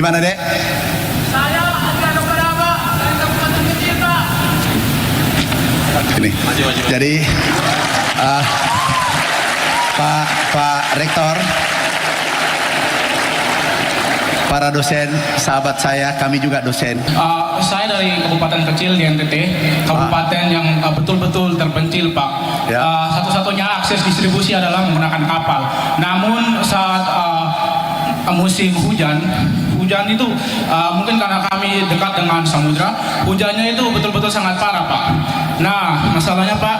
Gimana, Dek? Saya Adriano Padama dari Kabupaten Kecil, Pak. Ini. Jadi Pak Rektor, para dosen, sahabat saya, kami juga dosen. Saya dari Kabupaten Kecil di NTT, kabupaten yang betul-betul terpencil, Pak. Ya. Satu-satunya akses distribusi adalah menggunakan kapal. Namun saat musim hujan itu mungkin karena kami dekat dengan samudra, hujannya itu betul-betul sangat parah, Pak. Nah, masalahnya, Pak,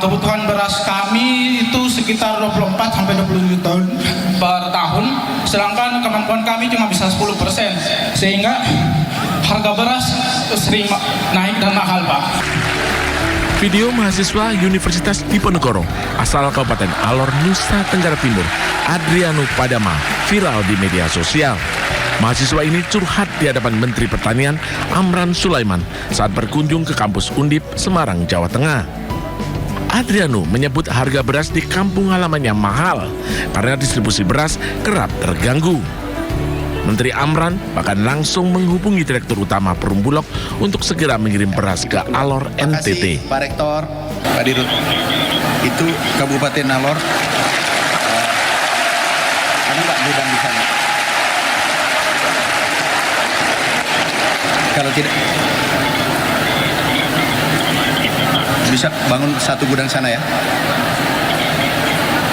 kebutuhan beras kami itu sekitar 24 sampai 27 ton per tahun, sedangkan kemampuan kami cuma bisa 10%, sehingga harga beras sering naik dan mahal, Pak. Video mahasiswa Universitas Diponegoro asal Kabupaten Alor, Nusa Tenggara Timur, Adriano Padama, viral di media sosial. Mahasiswa ini curhat di hadapan Menteri Pertanian Amran Sulaiman saat berkunjung ke kampus Undip, Semarang, Jawa Tengah. Adriano menyebut harga beras di kampung halamannya mahal karena distribusi beras kerap terganggu. Menteri Amran bahkan langsung menghubungi Direktur Utama Perumbulok untuk segera mengirim beras ke Alor NTT. Pak Rektor, Pak Dirut, itu Kabupaten Alor, ada nggak gudang di sana? Kalau tidak, bisa bangun satu gudang sana ya.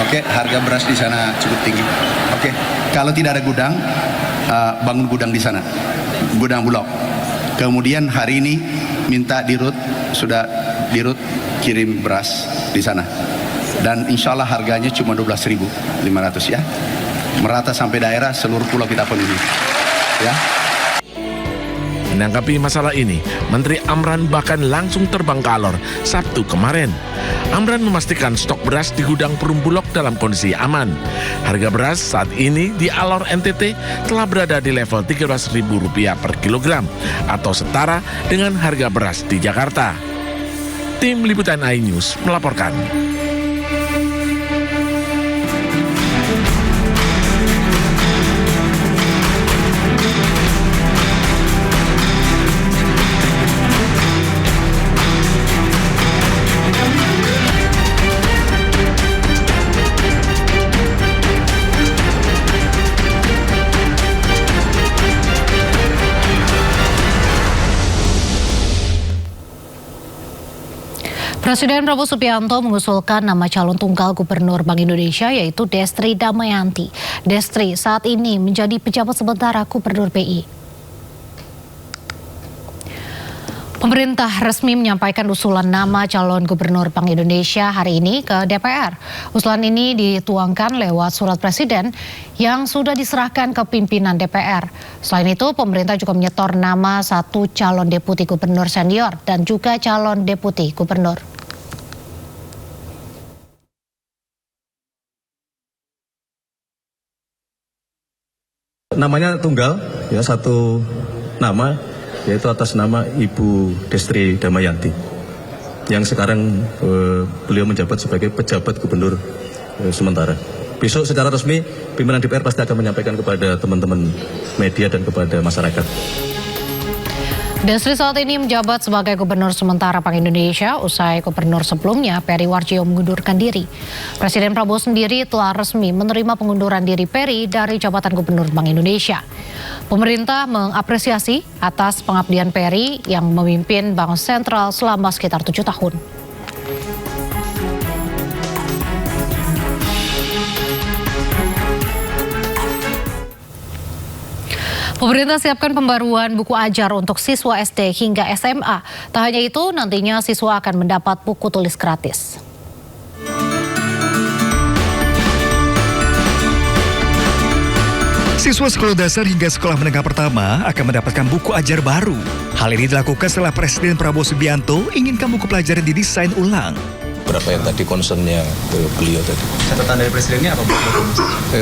Oke, harga beras di sana cukup tinggi. Oke, kalau tidak ada gudang, bangun gudang di sana, gudang Bulog. Kemudian hari ini minta Dirut kirim beras di sana. Dan insya Allah harganya cuma 12.500 ya. Merata sampai daerah, seluruh pulau kita penuhi. Ya. Menanggapi masalah ini, Menteri Amran bahkan langsung terbang ke Alor Sabtu kemarin. Amran memastikan stok beras di gudang Perumbulok dalam kondisi aman. Harga beras saat ini di Alor NTT telah berada di level Rp13.000 per kilogram atau setara dengan harga beras di Jakarta. Tim Liputan iNews melaporkan. Presiden Prabowo Subianto mengusulkan nama calon tunggal Gubernur Bank Indonesia yaitu Destri Damayanti. Destri saat ini menjadi pejabat sementara Gubernur BI. Pemerintah resmi menyampaikan usulan nama calon Gubernur Bank Indonesia hari ini ke DPR. Usulan ini dituangkan lewat surat Presiden yang sudah diserahkan ke pimpinan DPR. Selain itu, pemerintah juga menyetor nama satu calon deputi gubernur senior dan juga calon deputi gubernur. Namanya tunggal, ya satu nama, yaitu atas nama Ibu Destri Damayanti, yang sekarang beliau menjabat sebagai pejabat gubernur sementara. Besok secara resmi pimpinan DPR pasti akan menyampaikan kepada teman-teman media dan kepada masyarakat. Destri saat ini menjabat sebagai Gubernur sementara Bank Indonesia usai gubernur sebelumnya Peri Warjio mengundurkan diri. Presiden Prabowo sendiri telah resmi menerima pengunduran diri Peri dari jabatan Gubernur Bank Indonesia. Pemerintah mengapresiasi atas pengabdian Peri yang memimpin Bank Sentral selama sekitar 7 tahun. Pemerintah siapkan pembaruan buku ajar untuk siswa SD hingga SMA. Tak hanya itu, nantinya siswa akan mendapat buku tulis gratis. Siswa sekolah dasar hingga sekolah menengah pertama akan mendapatkan buku ajar baru. Hal ini dilakukan setelah Presiden Prabowo Subianto inginkan buku pelajaran didesain ulang. Berapa yang tadi concernnya beliau tadi? Catatan dari presidennya apa?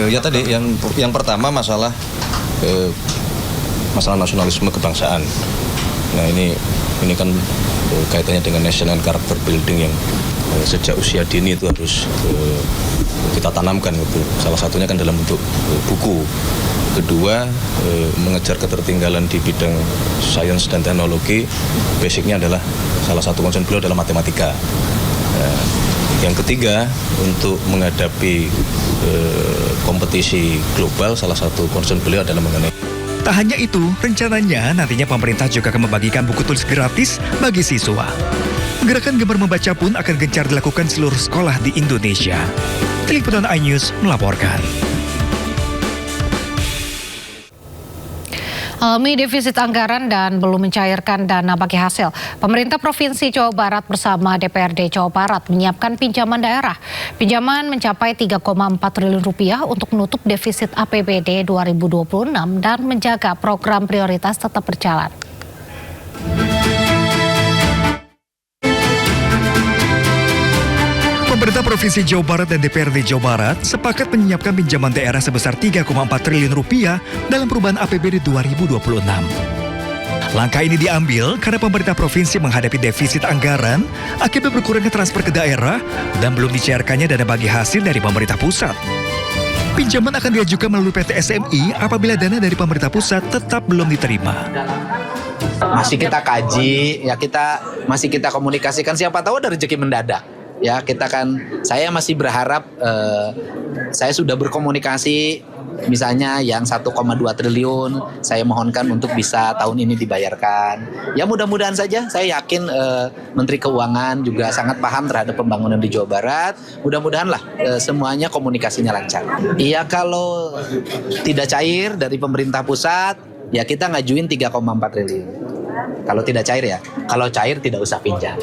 Ya tadi yang pertama masalah nasionalisme kebangsaan. Nah ini kan kaitannya dengan national character building yang sejak usia dini itu harus kita tanamkan gitu. Salah satunya kan dalam bentuk buku. Kedua, mengejar ketertinggalan di bidang sains dan teknologi, basicnya adalah salah satu concern beliau adalah matematika. Yang ketiga, untuk menghadapi kompetisi global, salah satu concern beliau adalah mengenai. Tak hanya itu, rencananya nantinya pemerintah juga akan membagikan buku tulis gratis bagi siswa. Gerakan gemar membaca pun akan gencar dilakukan seluruh sekolah di Indonesia. Tim Liputan iNews melaporkan. Alami defisit anggaran dan belum mencairkan dana bagi hasil. Pemerintah Provinsi Jawa Barat bersama DPRD Jawa Barat menyiapkan pinjaman daerah. Pinjaman mencapai 3,4 triliun rupiah untuk menutup defisit APBD 2026 dan menjaga program prioritas tetap berjalan. Pemerintah Provinsi Jawa Barat dan DPRD Jawa Barat sepakat menyiapkan pinjaman daerah sebesar 3,4 triliun rupiah dalam perubahan APBD 2026. Langkah ini diambil karena pemerintah provinsi menghadapi defisit anggaran akibat berkurangnya transfer ke daerah dan belum dicairkannya dana bagi hasil dari pemerintah pusat. Pinjaman akan diajukan melalui PT SMI apabila dana dari pemerintah pusat tetap belum diterima. Masih kita kaji, ya masih kita komunikasikan, siapa tahu ada rezeki mendadak. Ya, saya masih berharap, saya sudah berkomunikasi, misalnya yang 1,2 triliun, saya mohonkan untuk bisa tahun ini dibayarkan. Ya mudah-mudahan saja, saya yakin Menteri Keuangan juga sangat paham terhadap pembangunan di Jawa Barat. Mudah-mudahanlah semuanya komunikasinya lancar. Iya, kalau tidak cair dari pemerintah pusat, ya kita ngajuin 3,4 triliun. Kalau tidak cair ya, kalau cair tidak usah pinjam.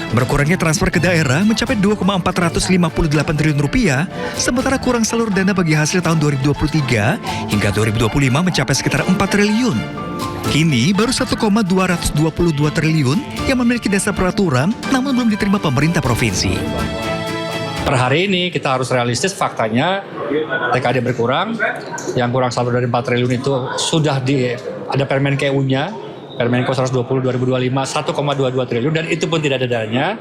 Berkurangnya transfer ke daerah mencapai 2,458 triliun rupiah, sementara kurang salur dana bagi hasil tahun 2023 hingga 2025 mencapai sekitar 4 triliun. Kini baru 1,222 triliun yang memiliki dasar peraturan namun belum diterima pemerintah provinsi. Per hari ini kita harus realistis, faktanya TKD berkurang, yang kurang salur dari 4 triliun itu sudah ada Permen KU-nya, Permenko 120 2025 1,22 triliun dan itu pun tidak ada dananya.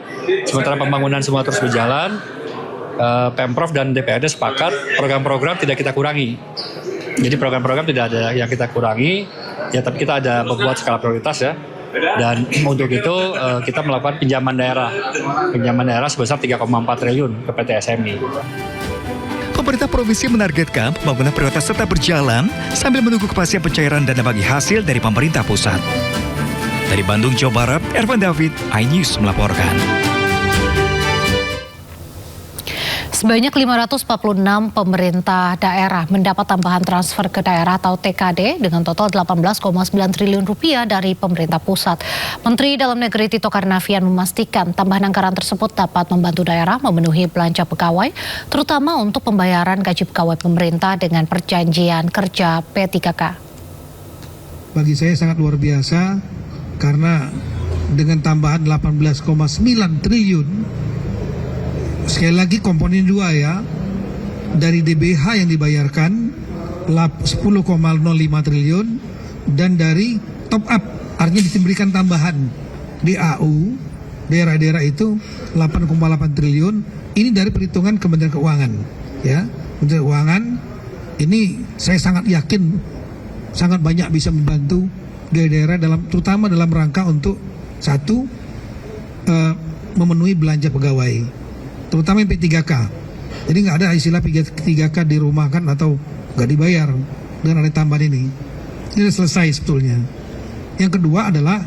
Sementara pembangunan semua terus berjalan, Pemprov dan DPRD sepakat program-program tidak kita kurangi. Jadi program-program tidak ada yang kita kurangi, ya tapi kita ada membuat skala prioritas ya. Dan untuk itu kita melakukan pinjaman daerah sebesar 3,4 triliun ke PT SMI. Pemerintah provinsi menargetkan pembangunan prioritas tetap berjalan sambil menunggu kepastian pencairan dana bagi hasil dari pemerintah pusat. Dari Bandung, Jawa Barat, Ervan David, iNews melaporkan. Sebanyak 546 pemerintah daerah mendapat tambahan transfer ke daerah atau TKD dengan total 18,9 triliun rupiah dari pemerintah pusat. Menteri Dalam Negeri Tito Karnavian memastikan tambahan anggaran tersebut dapat membantu daerah memenuhi belanja pegawai, terutama untuk pembayaran gaji pegawai pemerintah dengan perjanjian kerja P3K. Bagi saya sangat luar biasa karena dengan tambahan 18,9 triliun, sekali lagi komponen 2 ya, dari DBH yang dibayarkan 10,05 triliun dan dari top up, artinya diberikan tambahan DAU, daerah-daerah itu 8,8 triliun, ini dari perhitungan Kementerian Keuangan ya. Kementerian Keuangan ini saya sangat yakin sangat banyak bisa membantu daerah-daerah terutama dalam rangka untuk satu, memenuhi belanja pegawai, terutama yang P3K. Jadi nggak ada istilah P3K dirumahkan atau nggak dibayar dengan ada tambahan ini. Ini sudah selesai sebetulnya. Yang kedua adalah